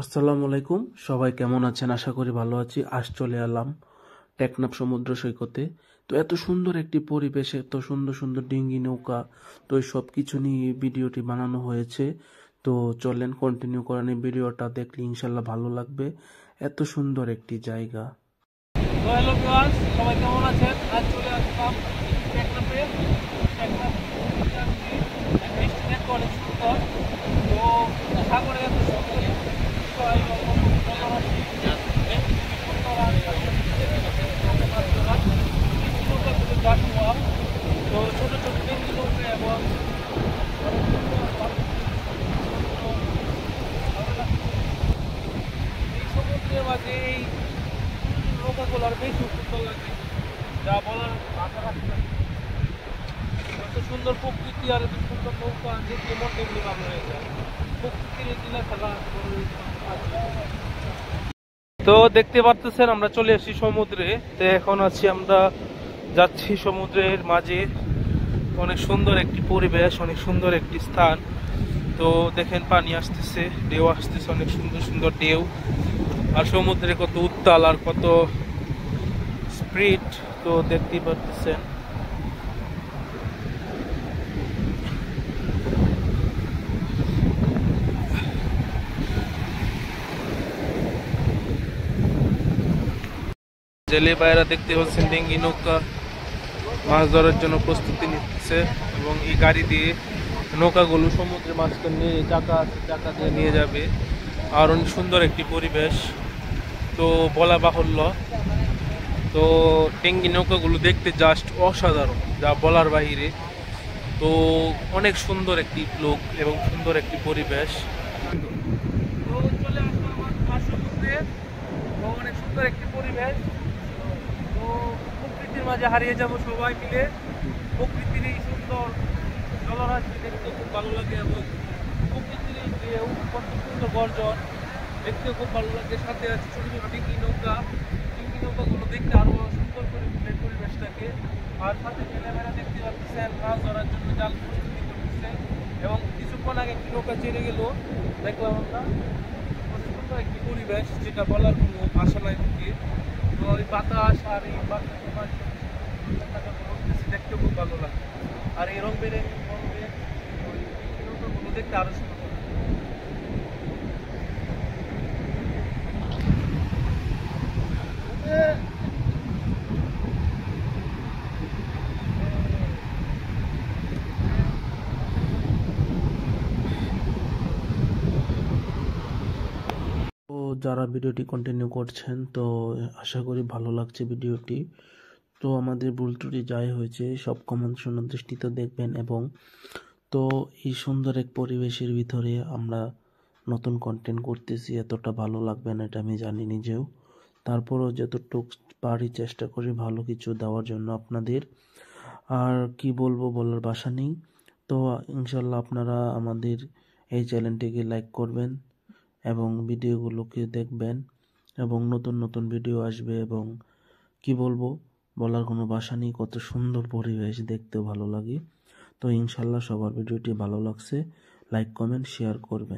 আসসালামু আলাইকুম, সবাই কেমন আছেন? আশা করি ভালো আছি। আজ চলে এলাম টেকনাফ সমুদ্র সৈকতে। তো এত সুন্দর একটি পরিবেশে এত সুন্দর সুন্দর ডিঙ্গি নৌকা, তো এই সব কিছু নিয়ে এই ভিডিওটি বানানো হয়েছে। তো চলেন কন্টিনিউ করেন, এই ভিডিওটা দেখলে ইনশাল্লাহ ভালো লাগবে। এত সুন্দর একটি জায়গা। তো হ্যালো ভিউয়ার্স, সবাই কেমন আছেন? আজ চলে আসলাম টেকনাফে। টেকনাফ রেস্টুরেন্ট অনেক সুন্দর। তো সাগরে এত সুন্দর বিষয় জলরাশি তো ছোট ছোট ডিঙ্গি নৌকা এবং এই সমুদ্রের মাঝে এই নৌকাগুলো আর বেশি সুন্দর লাগে, যা বলার ভাষা রাখতে পারি। এত সুন্দর প্রকৃতি আর এত সুন্দর নৌকা দেখলে মনটা এমনি ভালো হয়ে যায়। প্রকৃতির এই লীলা খেলা তো দেখতে পারতেছেন আমরা চলে আসি সমুদ্রে। তো এখন আছি আমরা যাচ্ছি সমুদ্রের মাঝে। অনেক সুন্দর একটি পরিবেশ, অনেক সুন্দর একটি স্থান। তো দেখেন পানি আসতেছে, ঢেউ আসতেছে, অনেক সুন্দর সুন্দর ঢেউ। আর সমুদ্রে কত উত্তাল আর কত স্পিড, তো দেখতেই পারতেছেন। জেলে ভাইয়েরা দেখতে পাচ্ছেন ডিঙ্গি নৌকা মাছ ধরার জন্য প্রস্তুতি নিচ্ছে, এবং এই গাড়ি দিয়ে নৌকাগুলো সমুদ্রের মাঝখানে নিয়ে চাকা দিয়ে নিয়ে যাবে। আর অনেক সুন্দর একটি পরিবেশ, তো বলা বাহুল্য। তো ডিঙ্গি নৌকাগুলো দেখতে জাস্ট অসাধারণ, যা বলার বাহিরে। তো অনেক সুন্দর একটি লুক এবং সুন্দর একটি পরিবেশ। তো চলে আসলাম আমার সমুদ্রে। তো অনেক সুন্দর একটি পরিবেশ। তো প্রকৃতির মাঝে হারিয়ে যাব সবাই মিলে। প্রকৃতির এই সুন্দর জলরাশি দেখতে খুব ভালো লাগে, এবং প্রকৃতির এই ঢেউ কত সুন্দর গর্জন দেখতেও খুব ভালো লাগে। সাথে আছে ছোট ছোট ডিঙ্গি নৌকাগুলো দেখতে আরো সুন্দর করে তুলে পরিবেশটাকে। আর সাথে ছেলেমেয়েরা দেখতে পাচ্ছেন মাছ ধরার জন্য জাল প্রস্তুতি করতেছে, এবং কিছুক্ষণ আগে একটি নৌকা ছেড়ে গেল, দেখলাম আমরা। অনেক সুন্দর একটি পরিবেশ, যেটা বলার কোনো ভাষা নাই মুখে। তো ওই বাতাস আর এই বাতাস দেখতে খুব ভালো লাগে। আর এই রং বেরঙের ওই নৌকাগুলো দেখতে আরো সুন্দর। তো যারা ভিডিওটি কন্টিনিউ করছেন, তো আশা করি ভালো লাগছে ভিডিওটি। তো আমাদের ভুল ত্রুটি যাই হয়েছে সব কমন সুন্দর দৃষ্টিতে দেখবেন। এবং তো এই সুন্দর এক পরিবেশের ভিতরে আমরা নতুন কন্টেন্ট করতেছি, এতটা ভালো লাগবে না এটা আমি জানি নিজেও। তারপরও যতটুকু পারি চেষ্টা করি ভালো কিছু দেওয়ার জন্য আপনাদের। আর কি বলবো, বলার ভাষা নেই। তো ইনশাল্লাহ আপনারা আমাদের এই চ্যানেলটিকে লাইক করবেন এবং ভিডিওগুলোকে দেখবেন, এবং নতুন নতুন ভিডিও আসবে। এবং কি বলবো, বলার কোনো ভাষা নেই, কত সুন্দর পরিবেশ, দেখতেও ভালো লাগে। তো ইনশাল্লাহ সবার ভিডিওটি ভালো লাগছে, লাইক কমেন্ট শেয়ার করবেন।